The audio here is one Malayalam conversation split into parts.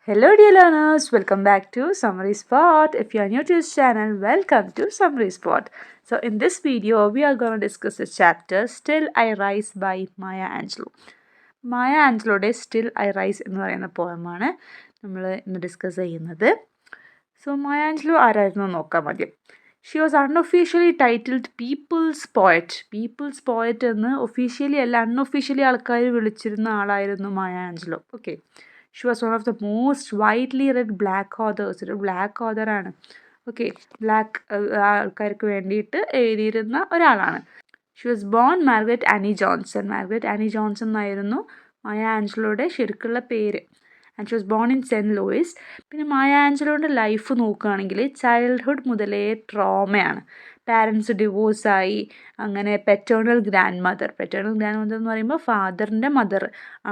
Hello dear learners, welcome back to Summary Spot. If you are new to this channel, welcome to Summary Spot. So in this video, we are going to discuss the chapter Still I Rise by Maya Angelou. Maya ആഞ്ചലോയുടെ സ്റ്റിൽ ഐ റൈസ് എന്ന് പറയുന്ന പോയമാണ് നമ്മൾ ഇന്ന് ഡിസ്കസ് ചെയ്യുന്നത്. സോ മായ ആഞ്ചലോ ആരായിരുന്നു നോക്കാം ആദ്യം. She was unofficially titled people's poet എന്ന് ഒഫീഷ്യലി അല്ല അൺഒഫീഷ്യലി ആൾക്കാർ വിളിച്ചിരുന്ന ആളായിരുന്നു Maya Angelou. Okay, she was one of the most widely read black authors. ഒരു ബ്ലാക്ക് ഓതറാണ്. ഓക്കെ, ബ്ലാക്ക് ആൾക്കാർക്ക് വേണ്ടിയിട്ട് എഴുതിയിരുന്ന ഒരാളാണ്. She was born Margaret Annie Johnson എന്നായിരുന്നു മായ ആഞ്ചലോയുടെ ശരിക്കുള്ള പേര്. And she was born in Saint Louis. പിന്നെ മായ ആഞ്ചലോയുടെ ലൈഫ് നോക്കുകയാണെങ്കിൽ ചൈൽഡ്ഹുഡ് മുതലേ ട്രോമയാണ്. പാരൻസ് ഡിവോഴ്സായി, അങ്ങനെ പെറ്റേണൽ ഗ്രാൻഡ് മദർ എന്ന് പറയുമ്പോൾ ഫാദറിൻ്റെ മദർ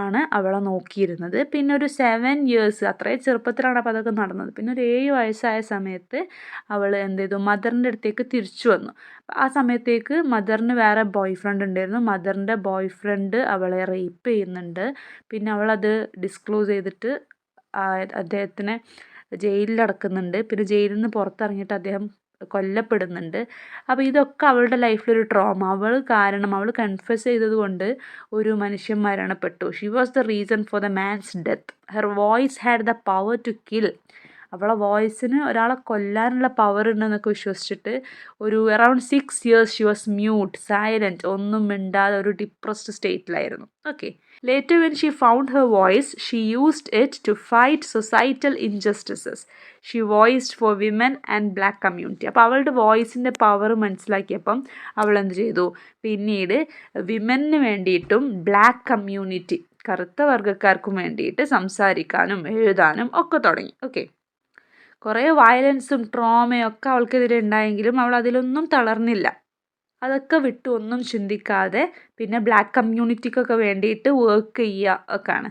ആണ് അവളെ നോക്കിയിരുന്നത്. പിന്നെ ഒരു 7 years, അത്രയും ചെറുപ്പത്തിലാണ് അപ്പോൾ അതൊക്കെ നടന്നത്. പിന്നെ ഒരു 7 വയസ്സായ സമയത്ത് അവൾ എന്ത് ചെയ്തു, മദറിൻ്റെ അടുത്തേക്ക് തിരിച്ചു വന്നു. ആ സമയത്തേക്ക് മദറിന് വേറെ ബോയ് ഫ്രണ്ട് ഉണ്ടായിരുന്നു. മദറിൻ്റെ ബോയ് ഫ്രണ്ട് അവളെ റേപ്പ് ചെയ്യുന്നുണ്ട്. പിന്നെ അവളത് ഡിസ്ക്ലോസ് ചെയ്തിട്ട് അദ്ദേഹത്തിനെ ജയിലിലടക്കുന്നുണ്ട്. പിന്നെ ജയിലിൽ നിന്ന് പുറത്തിറങ്ങിയിട്ട് അദ്ദേഹം കൊല്ലപ്പെടുന്നുണ്ട്. അപ്പോൾ ഇതൊക്കെ അവളുടെ ലൈഫിലൊരു ട്രോമ. അവൾ കൺഫെസ് ചെയ്തത് കൊണ്ട് ഒരു മനുഷ്യൻ മരണപ്പെട്ടു. She was the reason for the man's death. Her voice had the power to kill. അവളെ വോയിസിന് ഒരാളെ കൊല്ലാനുള്ള പവർ ഉണ്ടെന്നൊക്കെ വിശ്വസിച്ചിട്ട് ഒരു around 6 years she was mute, silent, ഒന്നും മിണ്ടാതെ ഒരു ഡിപ്രസ്ഡ് സ്റ്റേറ്റിലായിരുന്നു. Okay, later when she found her voice she used it to fight societal injustices. She voiced for women and black community. അപ്പോൾ അവളുടെ വോയിസിൻ്റെ പവർ മനസ്സിലാക്കിയപ്പം അവൾ എന്ത് ചെയ്തു, പിന്നീട് വിമന് വേണ്ടിയിട്ടും ബ്ലാക്ക് കമ്മ്യൂണിറ്റി, കറുത്ത വർഗ്ഗക്കാർക്കും വേണ്ടിയിട്ട് സംസാരിക്കാനും എഴുതാനും ഒക്കെ തുടങ്ങി. ഓക്കെ, കുറേ വയലൻസും ട്രോമയും ഒക്കെ അവൾക്കെതിരെ ഉണ്ടായെങ്കിലും അവൾ അതിലൊന്നും തളർന്നില്ല. അതൊക്കെ വിട്ട് ഒന്നും ചിന്തിക്കാതെ പിന്നെ ബ്ലാക്ക് കമ്മ്യൂണിറ്റിക്കൊക്കെ വേണ്ടിയിട്ട് വർക്ക് ചെയ്യുക ഒക്കെയാണ്.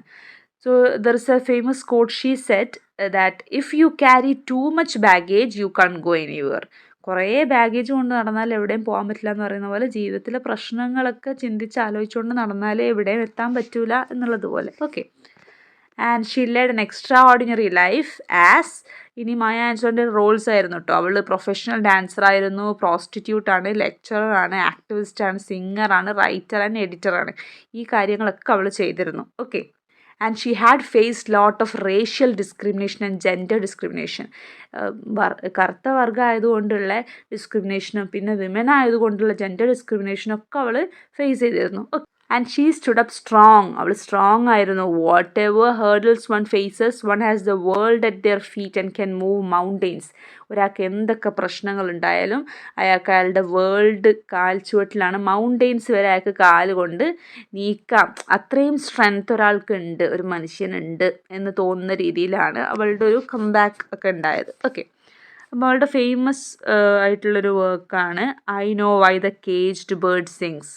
So there is a famous quote. She said that if you carry too much baggage you can't go anywhere. കുറേ ബാഗേജ് കൊണ്ട് നടന്നാൽ എവിടെയും പോകാൻ പറ്റില്ല എന്ന് പറയുന്ന പോലെ ജീവിതത്തിലെ പ്രശ്നങ്ങളൊക്കെ ആലോചിച്ചുകൊണ്ട് നടന്നാലേ എവിടെയും എത്താൻ പറ്റൂല എന്നുള്ളതുപോലെ. Okay, and she led an extraordinary life as. ഇനി മായ ആഞ്ചലോൻ്റെ റോൾസ് ആയിരുന്നു കേട്ടോ. അവൾ പ്രൊഫഷണൽ ഡാൻസറായിരുന്നു, പ്രോസ്റ്റിറ്റ്യൂട്ടാണ്, ലെക്ചറാണ്, ആക്ടിവിസ്റ്റാണ്, സിംഗറാണ്, റൈറ്ററാണ്, എഡിറ്ററാണ്. ഈ കാര്യങ്ങളൊക്കെ അവൾ ചെയ്തിരുന്നു. Okay, and she had faced lot of racial discrimination and gender discrimination. കറുത്ത വർഗ്ഗം ആയതുകൊണ്ടുള്ള ഡിസ്ക്രിമിനേഷനും പിന്നെ വിമൻ ആയതുകൊണ്ടുള്ള ജെൻഡർ ഡിസ്ക്രിമിനേഷനും ഒക്കെ അവൾ ഫേസ് ചെയ്തിരുന്നു. And she stood up strong. അവൾ സ്ട്രോങ് ആയിരുന്നു. Whatever hurdles one faces one has the world at their feet and can move mountains. ഒരാൾക്ക് എന്തൊക്കെ പ്രശ്നങ്ങളുണ്ടായാലും അയാളുടെ വേൾഡ് കാൽച്ചുവട്ടിലാണ്. മൗണ്ടെയ്ൻസ് വരെ അയാൾക്ക് കാലുകൊണ്ട് നീക്കാം. അത്രയും സ്ട്രെങ്ത് ഒരാൾക്കുണ്ട്, ഒരു മനുഷ്യനുണ്ട് എന്ന് തോന്നുന്ന രീതിയിലാണ് അവളുടെ ഒരു കംബാക്ക് ഒക്കെ ഉണ്ടായത്. ഓക്കെ, അപ്പോൾ അവളുടെ ഫേമസ് ആയിട്ടുള്ളൊരു വർക്കാണ് I know why the caged bird sings.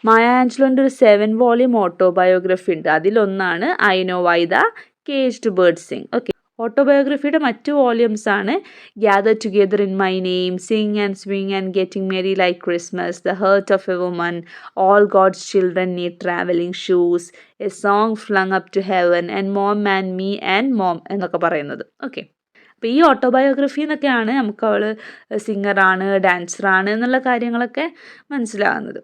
Maya ആഞ്ചലോൻ്റെ ഒരു 7 volume ഓട്ടോബയോഗ്രഫി ഉണ്ട്. അതിലൊന്നാണ് I know why the caged bird sing. Okay, ഓട്ടോബയോഗ്രഫിയുടെ മറ്റു വോള്യൂംസ് ആണ് gather together in my name, sing and swing and getting merry like Christmas, the heart of a woman, all God's children need travelling shoes, a song flung up to heaven and mom and me and mom എന്നൊക്കെ പറയുന്നത്. ഓക്കെ, അപ്പോൾ ഈ ഓട്ടോബയോഗ്രഫി എന്നൊക്കെയാണ് നമുക്ക് അവൾ സിംഗറാണ്, ഡാൻസറാണ് എന്നുള്ള കാര്യങ്ങളൊക്കെ മനസ്സിലാകുന്നത്.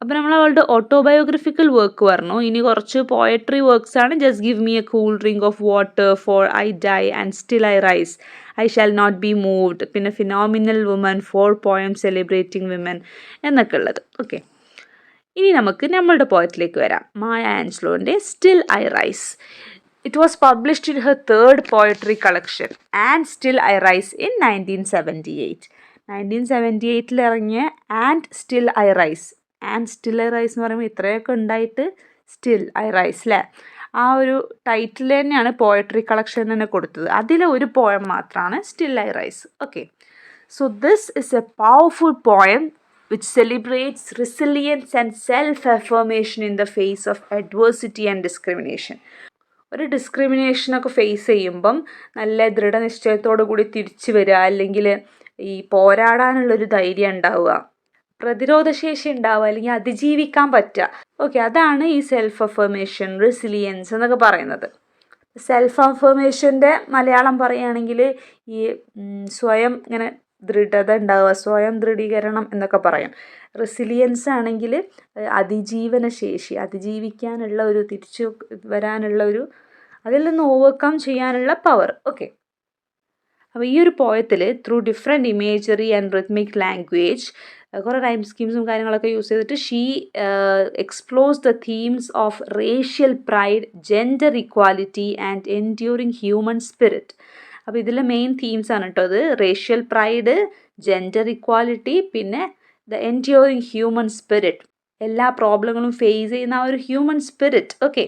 അപ്പോൾ നമ്മൾ അവളുടെ ഓട്ടോബയോഗ്രഫിക്കൽ വർക്ക് പറഞ്ഞു. ഇനി കുറച്ച് പോയട്രി വർക്ക്സ് ആണ്. Just give me a cool drink of water for I die and still I rise, I shall not be moved, പിന്നെ phenomenal woman, 4 poems celebrating women എന്നൊക്കെ ഉള്ളത്. ഓക്കെ, ഇനി നമുക്ക് നമ്മളുടെ പോയറ്റിലേക്ക് വരാം. മായ ആഞ്ചലോൻ്റെ still I rise. It was published in her 3rd poetry collection and still I rise in 1978. 1978 ഇറങ്ങിയ and still I rise. And still I rise എന്ന് പറയുമ്പോൾ ഇത്രയൊക്കെ ഉണ്ടായിട്ട് സ്റ്റിൽ ഐ റൈസ് അല്ലേ, ആ ഒരു ടൈറ്റിൽ തന്നെയാണ് പോയട്രി കളക്ഷൻ തന്നെ കൊടുത്തത്. അതിലെ ഒരു പോയം മാത്രമാണ് still I rise. Okay, so this is a powerful poem which celebrates resilience and self-affirmation in the face of adversity and discrimination. ഒരു ഡിസ്ക്രിമിനേഷനൊക്കെ ഫേസ് ചെയ്യുമ്പം നല്ല ദൃഢനിശ്ചയത്തോടു കൂടി തിരിച്ചു വരിക, അല്ലെങ്കിൽ ഈ പോരാടാനുള്ളൊരു ധൈര്യം ഉണ്ടാവുക, പ്രതിരോധശേഷി ഉണ്ടാവുക, അല്ലെങ്കിൽ അതിജീവിക്കാൻ പറ്റുക. ഓക്കെ, അതാണ് ഈ സെൽഫ് അഫർമേഷൻ, റെസിലിയൻസ് എന്നൊക്കെ പറയുന്നത്. സെൽഫ് അഫർമേഷൻ്റെ മലയാളം പറയുകയാണെങ്കിൽ ഈ സ്വയം ഇങ്ങനെ ദൃഢത ഉണ്ടാവുക, സ്വയം ദൃഢീകരണം എന്നൊക്കെ പറയും. റെസിലിയൻസ് ആണെങ്കിൽ അതിജീവന ശേഷി, അതിജീവിക്കാനുള്ള ഒരു, തിരിച്ചു വരാനുള്ള ഒരു, അതിൽ നിന്ന് ഓവർകം ചെയ്യാനുള്ള പവർ. ഓക്കെ, അപ്പോൾ ഈ ഒരു പോയത്തിൽ through different imagery and rhythmic language കുറേ റൈം സ്കീംസും കാര്യങ്ങളൊക്കെ യൂസ് ചെയ്തിട്ട് she explores the themes of racial pride, gender equality and enduring human spirit. അപ്പോൾ ഇതിലെ മെയിൻ തീംസ് ആണ് കേട്ടോ അത്. റേഷ്യൽ പ്രൈഡ്, ജെൻഡർ ഇക്വാലിറ്റി, പിന്നെ ദ എൻഡ്യൂറിങ് ഹ്യൂമൻ സ്പിരിറ്റ്, എല്ലാ പ്രോബ്ലങ്ങളും ഫേസ് ചെയ്യുന്ന ആ ഒരു human spirit. Okay,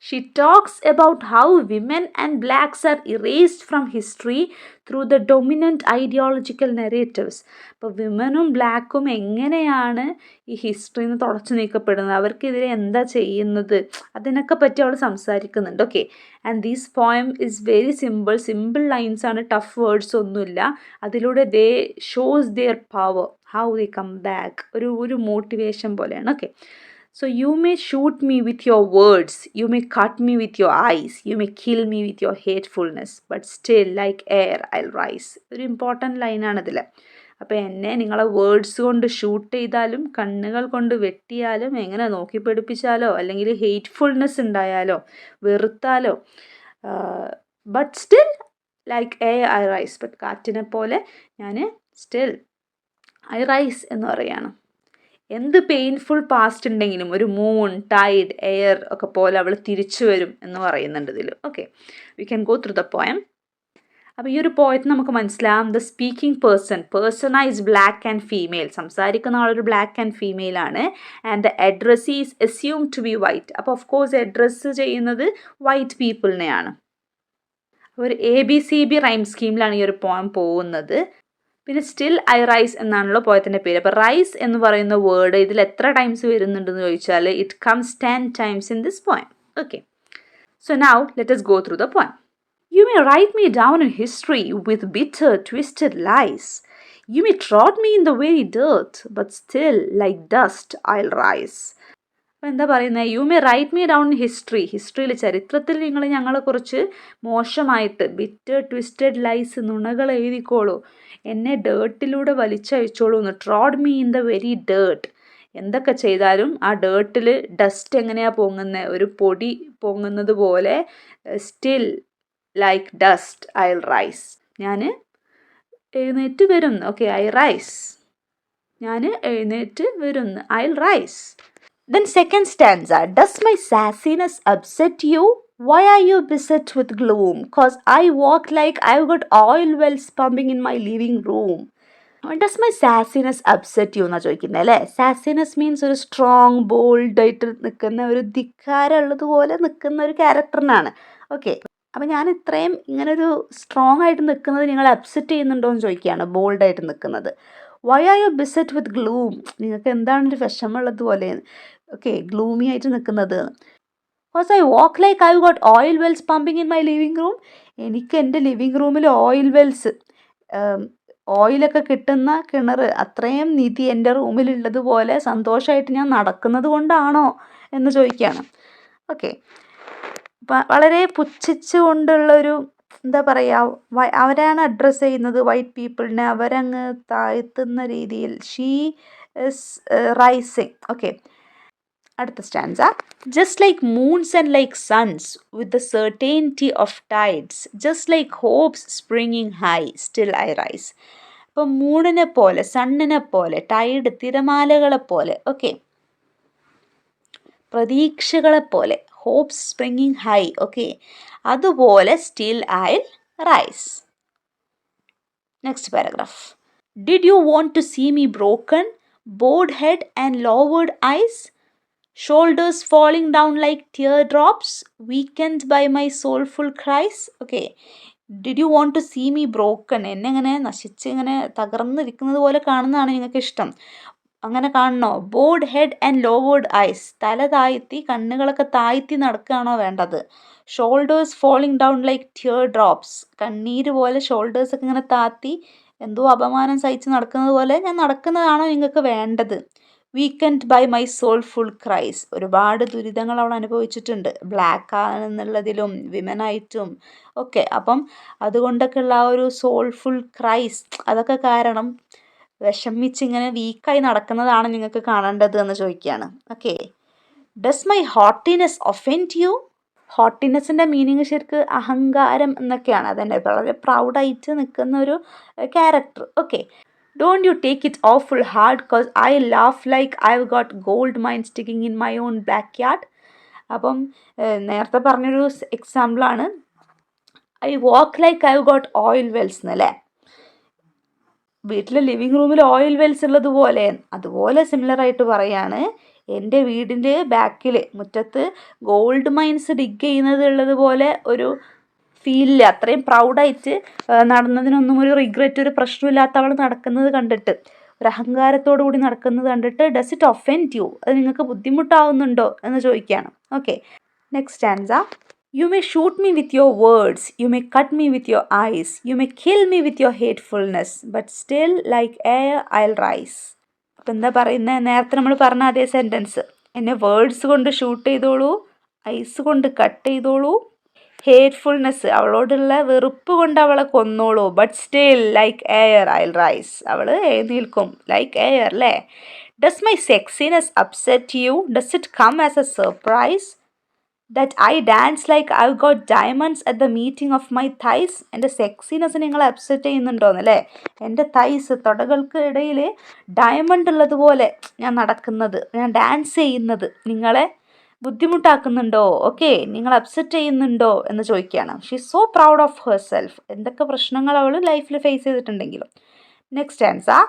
she talks about how women and blacks are erased from history through the dominant ideological narratives. അപ്പോൾ വിമനും ബ്ലാക്കും എങ്ങനെയാണ് ഈ ഹിസ്റ്ററിയിൽ നിന്ന് തുടച്ചു നീക്കപ്പെടുന്നത്, അവർക്കെതിരെ എന്താ ചെയ്യുന്നത്, അതിനൊക്കെ പറ്റി അവൾ സംസാരിക്കുന്നുണ്ട്. Okay, and these poem is very simple lines ആണ്, ടഫ് വേർഡ്സ് ഒന്നുമില്ല. അതിലൂടെ they shows their power, how they come back, ഒരു മോട്ടിവേഷൻ പോലെയാണ്. Okay, so you may shoot me with your words, you may cut me with your eyes, you may kill me with your hatefulness, but still like air I'll rise. ഒരു ഇമ്പോർട്ടൻ്റ് ലൈനാണിതിൽ. അപ്പോൾ എന്നെ നിങ്ങളെ വേർഡ്സ് കൊണ്ട് ഷൂട്ട് ചെയ്താലും, കണ്ണുകൾ കൊണ്ട് വെട്ടിയാലും, എങ്ങനെ നോക്കി പഠിപ്പിച്ചാലോ, അല്ലെങ്കിൽ ഹേറ്റ്ഫുൾനെസ് ഉണ്ടായാലോ, വെറുത്താലോ, but still like air I rise, but കാറ്റിനെ പോലെ ഞാൻ സ്റ്റിൽ ഐ റൈസ് എന്ന് പറയുകയാണ്. എന്ത് പെയിൻഫുൾ പാസ്റ്റ് ഉണ്ടെങ്കിലും ഒരു മൂൺ, ടൈഡ്, എയർ ഒക്കെ പോലെ അവൾ തിരിച്ചു വരും എന്ന് പറയുന്നുണ്ട് ഇതിൽ. Okay, we can go through the poem. അപ്പോൾ ഈ ഒരു പോയത്ത് നമുക്ക് മനസ്സിലാവും the speaking person is black and female, സംസാരിക്കുന്ന ആളൊരു ബ്ലാക്ക് ആൻഡ് ഫീമെയിൽ ആണ്. And the address is assume to be white. അപ്പോൾ ഓഫ് കോഴ്സ് അഡ്രസ്സ് ചെയ്യുന്നത് വൈറ്റ് പീപ്പിളിനെയാണ്. ഒരു ABCB റൈം സ്കീമിലാണ് ഈ ഒരു പോയം പോകുന്നത്. പിന്നെ സ്റ്റിൽ ഐ റൈസ് എന്നാണല്ലോ പോയത്തിൻ്റെ പേര്. അപ്പോൾ റൈസ് എന്ന് പറയുന്ന വേർഡ് ഇതിൽ എത്ര ടൈംസ് വരുന്നുണ്ടെന്ന് ചോദിച്ചാൽ it comes 10 times in this poem. Okay, so now let us go through the poem. You may write me down in history with bitter, twisted lies. You may trod me in the very dirt, but still like dust I'll rise. അപ്പോൾ എന്താ പറയുന്നത്, you may write me down ഹിസ്റ്ററിയിൽ, ചരിത്രത്തിൽ നിങ്ങൾ ഞങ്ങളെ കുറിച്ച് മോശമായിട്ട്, ബിറ്റർ ട്വിസ്റ്റഡ് ലൈസ്, നുണകൾ എഴുതിക്കോളൂ, എന്നെ ഡേർട്ടിലൂടെ വലിച്ചയച്ചോളൂ എന്ന്. ട്രോഡ് me in the very dirt, എന്തൊക്കെ ചെയ്താലും ആ ഡേർട്ടിൽ ഡസ്റ്റ് എങ്ങനെയാണ് പൊങ്ങുന്നത്, ഒരു പൊടി പൊങ്ങുന്നത് പോലെ, still like dust I rise, ഞാൻ എഴുന്നേറ്റ് വരുന്നു. ഓക്കെ, ഐ റൈസ്, ഞാൻ എഴുന്നേറ്റ് വരുന്നു, I rise. Then second stanza, does my sassiness upset you? Why are you beset with gloom? 'Cause I walk like I've got oil wells pumping in my living room. Does my sassiness upset you എന്നാ ചോദിക്കുന്നത് അല്ലേ. സാസിനെസ് മീൻസ് ഒരു സ്ട്രോങ്, ബോൾഡായിട്ട് നിൽക്കുന്ന, ഒരു ധിക്കാരം ഉള്ളതുപോലെ നിൽക്കുന്ന ഒരു ക്യാരക്ടറിനാണ്. ഓക്കെ, അപ്പോൾ ഞാൻ ഇത്രയും ഇങ്ങനൊരു സ്ട്രോങ് ആയിട്ട് നിൽക്കുന്നത് നിങ്ങൾ അപ്സെറ്റ് ചെയ്യുന്നുണ്ടോ എന്ന് ചോദിക്കുകയാണ്, ബോൾഡായിട്ട് നിൽക്കുന്നത്. Why are you beset with gloom, നിങ്ങൾക്ക് എന്താണ് ഒരു വിഷമമുള്ളതുപോലെ, ഓക്കെ, ഗ്ലൂമി ആയിട്ട് നിൽക്കുന്നത്. Because I walk like I got oil wells pumping in my living room, എനിക്ക് എൻ്റെ ലിവിങ് റൂമിൽ ഓയിൽ വെൽസ്, ഓയിലൊക്കെ കിട്ടുന്ന കിണർ, അത്രയും നിധി എൻ്റെ റൂമിലുള്ളതുപോലെ സന്തോഷമായിട്ട് ഞാൻ നടക്കുന്നത് കൊണ്ടാണോ എന്ന് ചോദിക്കുകയാണ്. ഓക്കെ, വളരെ പുച്ഛിച്ചുകൊണ്ടുള്ളൊരു, എന്താ പറയുക, അവരാണ് അഡ്രസ്സ് ചെയ്യുന്നത് വൈറ്റ് പീപ്പിളിനെ, അവരങ്ങ് താഴ്ത്തുന്ന രീതിയിൽ. She is rising. ഓക്കെ, അടുത്ത stanza. Just like moons and like suns with the certainty of tides, just like hopes springing high still I rise. അപ്പം മൂണിനെ പോലെ, സണ്ണിനെ പോലെ, ടൈഡ് തിരമാലകളെ പോലെ, ഓക്കെ, പ്രതീക്ഷകളെ പോലെ, ഹോപ്സ് സ്പ്രിങ്ങിങ് ഹൈ, ഓക്കെ, അതുപോലെ still I rise. Next paragraph. Did you want to see me broken, bowed head and lowered eyes, shoulders falling down like teardrops, weakened by my soulful cries. Okay, did you want to see me broken, എന്നെ ഇങ്ങനെ നശിച്ച് ഇങ്ങനെ തകർന്നിരിക്കുന്നത് പോലെ കാണുന്നതാണ് നിങ്ങൾക്ക് ഇഷ്ടം, അങ്ങനെ കാണണോ? Bowed head and lowered eyes, തല താഴ്ത്തി കണ്ണുകളൊക്കെ താഴ്ത്തി നടക്കുകയാണോ വേണ്ടത്? Shoulders falling down like tear drops, കണ്ണീര് പോലെ ഷോൾഡേഴ്സൊക്കെ ഇങ്ങനെ താത്തി എന്തോ അപമാനം സഹിച്ച് നടക്കുന്നത് പോലെ ഞാൻ നടക്കുന്നതാണോ നിങ്ങൾക്ക് വേണ്ടത്? വീക്കൻഡ് ബൈ മൈ സോൾഫുൾ ക്രൈസ്. ഒരുപാട് ദുരിതങ്ങൾ അവൾ അനുഭവിച്ചിട്ടുണ്ട്, ബ്ലാക്ക് ആണെന്നുള്ളതിലും വിമനായിട്ടും ഒക്കെ. അപ്പം അതുകൊണ്ടൊക്കെയുള്ള ആ ഒരു സോൾഫുൾ ക്രൈസ്, അതൊക്കെ കാരണം വിഷമിച്ച് ഇങ്ങനെ വീക്കായി നടക്കുന്നതാണ് നിങ്ങൾക്ക് കാണേണ്ടത് എന്ന് ചോദിക്കുകയാണ്. Okay. Does my haughtiness offend you? ഹോട്ടിനെസ്സിൻ്റെ മീനിങ് ശരിക്ക് അഹങ്കാരം എന്നൊക്കെയാണ്. അതന്നെ, വളരെ പ്രൗഡായിട്ട് നിൽക്കുന്ന ഒരു character. Okay. Don't you take it awful hard because I laugh like I have got gold mine sticking in my own backyard. അപ്പം നേരത്തെ പറഞ്ഞൊരു എക്സാമ്പിളാണ് I walk like I have got oil wells എന്നല്ലേ. വീട്ടിലെ ലിവിങ് റൂമിൽ ഓയിൽ വെൽസ് ഉള്ളതുപോലെ, അതുപോലെ സിമിലർ ആയിട്ട് പറയാണ്, എൻ്റെ വീടിൻ്റെ ബാക്കിൽ മുറ്റത്ത് ഗോൾഡ് മൈൻസ് ഡിഗ് ചെയ്യുന്നത് ഉള്ളതുപോലെ ഒരു ഫീലില്ല. അത്രയും പ്രൗഡായിട്ട് നടന്നതിനൊന്നും ഒരു റിഗ്രറ്റ്, ഒരു പ്രശ്നമില്ലാത്ത അവൾ നടക്കുന്നത് കണ്ടിട്ട്, ഒരു അഹങ്കാരത്തോടു കൂടി നടക്കുന്നത് കണ്ടിട്ട് ഡസ് ഇറ്റ് ഒഫെൻഡ് യു? അത് നിങ്ങൾക്ക് ബുദ്ധിമുട്ടാവുന്നുണ്ടോ എന്ന് ചോദിക്കുകയാണ്. Okay. Next ആൻസ. You may shoot me with your words, you may cut me with your eyes, you may kill me with your hatefulness, but still like air I'll rise. അപ്പം എന്താ പറയുന്നത്? നേരത്തെ നമ്മൾ പറഞ്ഞ അതേ സെൻറ്റൻസ്. എന്നെ വേർഡ്സ് കൊണ്ട് ഷൂട്ട് ചെയ്തോളൂ, ഐസ് കൊണ്ട് കട്ട് ചെയ്തോളൂ, ഹേറ്റ്ഫുൾനെസ്, അവളോടുള്ള വെറുപ്പ് കൊണ്ട് അവളെ കൊന്നോളൂ, but still like air I'll rise, അവൾ എഴുന്നേൽക്കും, ലൈക്ക് എയർ അല്ലേ. Does my sexiness upset you? Does it come as a surprise that I dance like I've got diamonds at the meeting of my thighs? എൻ്റെ സെക്സിനെസ് നിങ്ങൾ അപ്സെറ്റ് ചെയ്യുന്നുണ്ടോന്നല്ലേ. എൻ്റെ തൈസ്, തൊടകൾക്ക് ഇടയിൽ ഡയമണ്ട് ഉള്ളതുപോലെ ഞാൻ നടക്കുന്നത്, ഞാൻ ഡാൻസ് ചെയ്യുന്നത് നിങ്ങളെ ബുദ്ധിമുട്ടാക്കുന്നുണ്ടോ? ഓക്കെ, നിങ്ങൾ അപ്സെറ്റ് ചെയ്യുന്നുണ്ടോ എന്ന് ചോദിക്കുകയാണ്. She is so proud of herself. എന്തൊക്കെ പ്രശ്നങ്ങൾ അവൾ ലൈഫിൽ ഫേസ് ചെയ്തിട്ടുണ്ടെങ്കിലും. Next answer.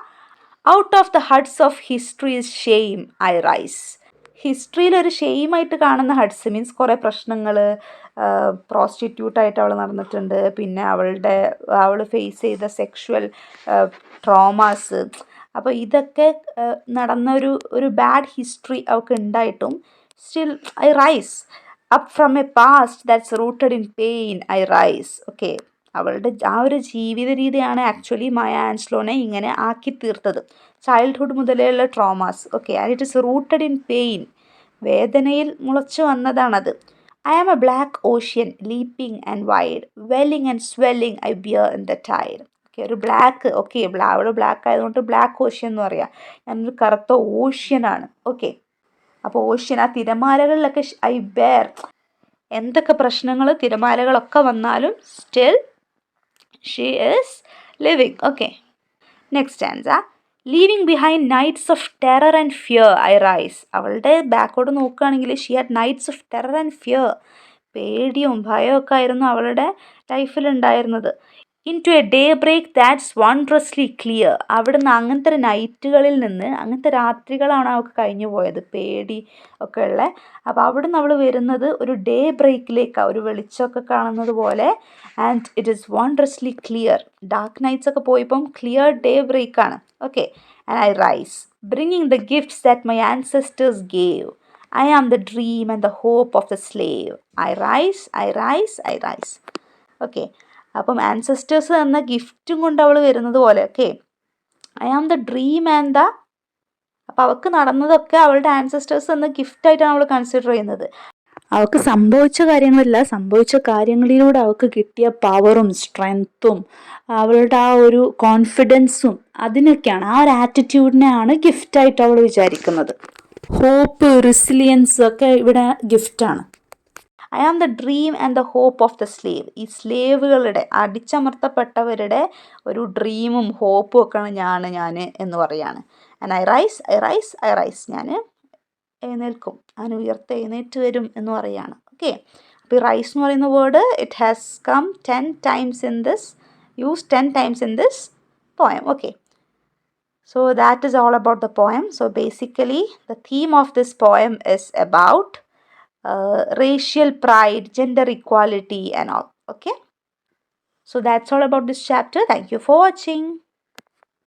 Out of the huts of history's shame I rise. ഹിസ്റ്ററിയിൽ ഒരു ഷെയിമായിട്ട് കാണുന്ന ഹഡ്സ് മീൻസ് കുറേ പ്രശ്നങ്ങൾ, പ്രോസ്റ്റിറ്റ്യൂട്ടായിട്ട് അവൾ നടന്നിട്ടുണ്ട്, പിന്നെ അവൾ ഫേസ് ചെയ്ത സെക്ഷുവൽ ട്രോമാസ്. അപ്പോൾ ഇതൊക്കെ നടന്ന ഒരു ബാഡ് ഹിസ്റ്ററി അവൾക്ക് ഉണ്ടായിട്ടും still I rise up from a past that's rooted in pain I rise. Okay. അവളുടെ ആ ഒരു ജീവിത രീതിയാണ് ആക്ച്വലി മായ ആൻജലോനെ ഇങ്ങനെ ആക്കി തീർത്തത്. ചൈൽഡ്ഹുഡ് മുതലേയുള്ള traumas. Okay. And it is rooted in pain. വേദനയിൽ മുളച്ചു വന്നതാണത്. I am a black ocean leaping and wide, welling and swelling I bear in the tide. Okay. ഒരു ബ്ലാക്ക്, ഓക്കെ, അവൾ ബ്ലാക്ക് ആയതുകൊണ്ട് ബ്ലാക്ക് ഓഷ്യൻ എന്ന് പറയാം. ഞാനൊരു കറുത്ത ഓഷ്യനാണ്. ഓക്കെ. അപ്പോൾ ഓഷ്യൻ, ആ തിരമാലകളിലൊക്കെ ഐ ബെയർ, എന്തൊക്കെ പ്രശ്നങ്ങൾ തിരമാലകളൊക്കെ വന്നാലും still she is living. Okay. Next answer. Leaving behind nights of terror and fear I rise. അവളുടെ ബാക്കോട്ട് നോക്കുകയാണെങ്കിൽ she had nights of terror and fear. പേടിയും ഭയമൊക്കെ ആയിരുന്നു അവളുടെ ലൈഫിൽ ഉണ്ടായിരുന്നത്. Into a daybreak that's wondrously clear. അവിടുന്ന് അങ്ങനത്തെ നൈറ്റുകളിൽ നിന്ന്, അങ്ങനത്തെ രാത്രികളാണ് അവൾക്ക് കഴിഞ്ഞു പോയത്, പേടി ഒക്കെ ഉള്ള. അപ്പോൾ അവിടുന്ന് അവൾ വരുന്നത് ഒരു ഡേ ബ്രേക്കിലേക്കാണ്, ഒരു വെളിച്ചമൊക്കെ കാണുന്നത് പോലെ. And it is wondrously clear. Dark nights ഒക്കെ പോയപ്പം ക്ലിയർ ഡേ ബ്രേക്കാണ്. Okay. And I rise bringing the gifts that my ancestors gave. I am the dream and the hope of the slave. I rise I rise I rise. Okay. അപ്പം ആൻസെസ്റ്റേഴ്സ് എന്ന ഗിഫ്റ്റും കൊണ്ട് അവൾ വരുന്നത് പോലെ. Okay. I am the dream and the, അപ്പം അവൾക്ക് നടന്നതൊക്കെ അവളുടെ ആൻസെസ്റ്റേഴ്സ് എന്ന ഗിഫ്റ്റായിട്ടാണ് അവൾ കൺസിഡർ ചെയ്യുന്നത്. അവൾക്ക് സംഭവിച്ച കാര്യങ്ങളല്ല, സംഭവിച്ച കാര്യങ്ങളിലൂടെ അവൾക്ക് കിട്ടിയ പവറും സ്ട്രെങ്ത്തും അവളുടെ ആ ഒരു കോൺഫിഡൻസും അതിനൊക്കെയാണ്, ആ ഒരു ആറ്റിറ്റ്യൂഡിനെയാണ് ഗിഫ്റ്റായിട്ട് അവൾ വിചാരിക്കുന്നത്. ഹോപ്പ്, റെസിലിയൻസ് ഒക്കെ ഇവിടെ ഗിഫ്റ്റാണ്. I am the dream and the hope of the slave. ഈ സ്ലേവുകളുടെ, അടിച്ചമർത്തപ്പെട്ടവരുടെ ഒരു ഡ്രീമും ഹോപ്പും ഒക്കെയാണ് ഞാൻ എന്ന് പറയാണ്. And I rise I rise I rise. ഞാൻ എഴുന്നേൽക്കും, ഞാൻ എഴുന്നേറ്റ് വരും എന്ന് പറയാണ്. ഓക്കെ. അപ്പോൾ ഈ റൈസ് എന്ന് പറയുന്ന word it has come 10 times in this, used 10 times in this poem. Okay. So that is all about the poem. So basically the theme of this poem is about racial pride, gender equality and all. Okay. So that's all about this chapter. Thank you for watching.